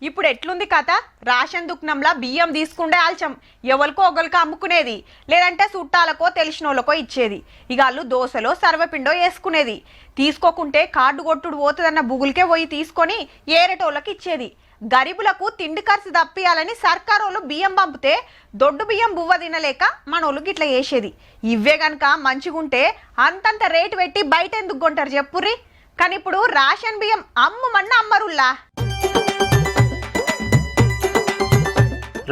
ఇప్పుడు ఎట్లుంది కథ? రేషన్ దుకాణంలో బియ్యం తీసుకుంటే ఆల్చం ఎవరికో ఒకరికి అమ్ముకునేది, లేదంటే చుట్టాలకో తెలిసినోళ్ళకో ఇచ్చేది. ఇక వాళ్ళు దోశలో సర్వపిండో వేసుకునేది. తీసుకోకుంటే కార్డు కొట్టుడు పోతుందన్న బుగులకే పోయి తీసుకొని ఏరేటోళ్ళకి ఇచ్చేది. గరీబులకు తిండి ఖర్చు తప్పియాలని సర్కారోళ్ళు బియ్యం పంపితే దొడ్డు బియ్యం బువ్వ తినలేక మనోళ్ళు గిట్లా చేసేది. ఇవే గనక మంచిగుంటే అంతంత రేటు పెట్టి బయట ఎందుకు కొంటారు చెప్పుర్రి? కానీ ఇప్పుడు రేషన్ బియ్యం అమ్మమన్న అమ్మరుల్లా.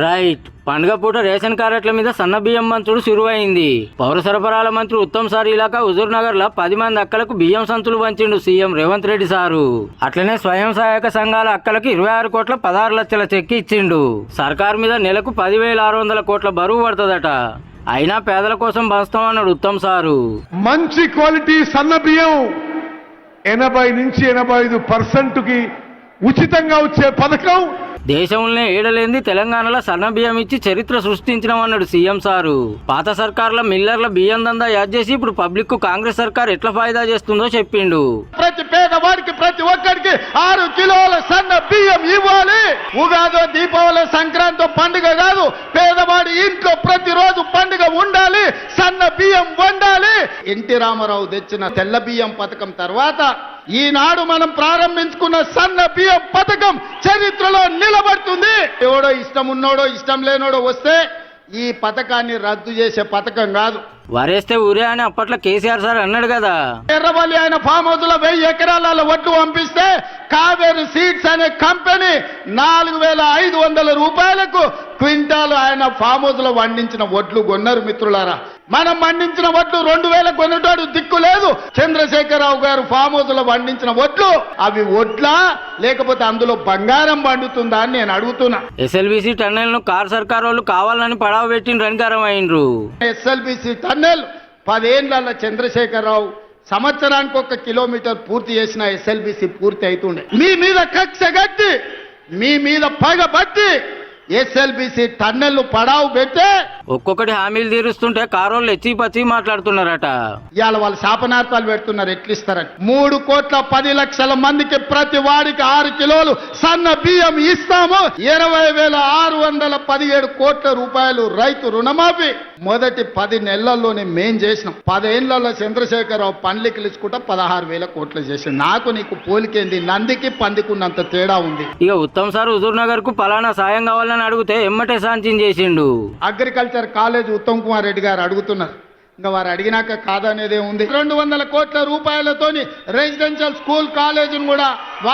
రైట్, పండుగ పూట రేషన్ కార్డుల మీద సన్న బియ్యం మంచుడు శురువైంది. పౌర సరఫరాల మంత్రి ఉత్తమ్ సార్ ఇలాకా హుజూర్ నగర్ లో 10 మంది అక్కలకు బియ్యం సంచులు పంచిండు సీఎం రేవంత్ రెడ్డి సారు. అట్లనే స్వయం సహాయక సంఘాల అక్కలకు 26 కోట్ల 16 లక్షల చెక్ ఇచ్చిండు. సర్కారు మీద నెలకు 10,600 కోట్ల బరువు పడుతుందట. అయినా పేదల కోసం పంచుతామన్నాడు ఉత్తమ్ సారు. మంచి క్వాలిటీ సన్న బియ్యం 80 నుంచి 85% ఉచితంగా వచ్చే పథకం దేశంలోనే ఏడలేంది తెలంగాణలో సన్న బియ్యం ఇచ్చి చరిత్ర సృష్టించినామన్నాడు సీఎం సారు. పాత సర్కార్ల మిల్లర్ల బియ్యం దందా యాద్ చేసి ఇప్పుడు పబ్లిక్ కు కాంగ్రెస్ సర్కార్ ఎట్లా ఫాయిదా చేస్తుందో చెప్పిండు. ప్రతి పేదవాడికి ప్రతి ఒక్కరికి 6 కిలోల సన్న బియ్యం ఇవ్వాలి. ఉగాది, దీపావళి, సంక్రాంతి పండుగ కాదు, పేదవాడి ఇంట్లో ప్రతిరోజు పండుగ ఉండాలి, సన్న బియ్యం వండాలి. ఎన్టీ రామారావు తెచ్చిన తెల్ల బియ్యం పథకం తర్వాత ఈనాడు మనం ప్రారంభించుకున్న సన్న బియ్యం పథకం చరిత్రలో నిలబడుతుంది. ఎవడో ఇష్టం ఉన్నోడో ఇష్టం లేనోడో వస్తే ఈ పథకాన్ని రద్దు చేసే పథకం కాదు. వరేస్తే ఊరే అని అప్పట్లో కేసీఆర్ సార్ అన్నాడు కదా. ఎర్రవల్లి ఆయన ఫామ్ హౌస్ లో 1000 ఎకరాల వడ్లు పంపిస్తే కావేరి సీడ్స్ అనే కంపెనీ 4,500 రూపాయలకు క్వింటాల్ ఆయన ఫామ్ హౌస్ లో పండించిన వడ్లు కొన్నారు. మిత్రులారా, మనం పండించిన వడ్లు 2,000 కొనేటోడు దిక్కు లేదు. చంద్రశేఖరరావు గారు ఫామ్ హౌస్ లో పండించిన వడ్లు అవి వడ్లా లేకపోతే అందులో బంగారం పండుతుందా అని నేను అడుగుతున్నా. ఎస్ఎల్బీసీ టన్నెల్ ను కార్ సర్కార్ వాళ్ళు కావాలని పడావ పెట్టిన రణకారం అయినరు. ఎస్ఎల్బీసీ టన్నెల్ 10 ఏళ్ల చంద్రశేఖరరావు సంవత్సరానికి 1 కిలోమీటర్ పూర్తి చేసిన ఎస్ఎల్బీసీ పూర్తి అవుతుండే. మీ మీద కక్ష గట్టి, మీ మీద పగబట్టి ఎస్ఎల్బీసీ టన్నెల్ పడావు పెట్టే ఒక్కొక్కటి హామీలు తీరుస్తుంటే కారోళ్ళు ఎచ్చి పచ్చి మాట్లాడుతున్నారట. ఇవాళ వాళ్ళు శాపనార్థాలు పెడుతున్నారు. ఎట్లిస్తారని 3 కోట్ల 10 లక్షల మందికి ప్రతి వాడికి 6 కిలోలు సన్న బియ్యం ఇస్తాము. 20,617 కోట్ల రూపాయలు రైతు రుణమాఫీ మొదటి 10 నెలల్లోనే మేం చేసినాం. 10 ఏళ్లలో చంద్రశేఖరరావు పండ్లకి ఇచ్చుకుంటా 16,000 కోట్లు చేసింది. నాకు నీకు పోలికేంది? నందికి పందికున్నంత తేడా ఉంది. ఇక ఉత్తమ్ సార్ హుజూర్ నగర్ కు పలానా సాయం కావాలని అడిగితే ఎమ్మటే సాంక్షన్ చేసిండు. అగ్రికల్చర్ కాలేజ్ ఉత్తమ్ కుమార్ రెడ్డి గారు అడుగుతున్నారు. ఇంకా వారు అడిగినాక కాదనేదే ఉంది. 200 కోట్ల రూపాయలతోని రెసిడెన్షియల్ స్కూల్ కాలేజీని కూడా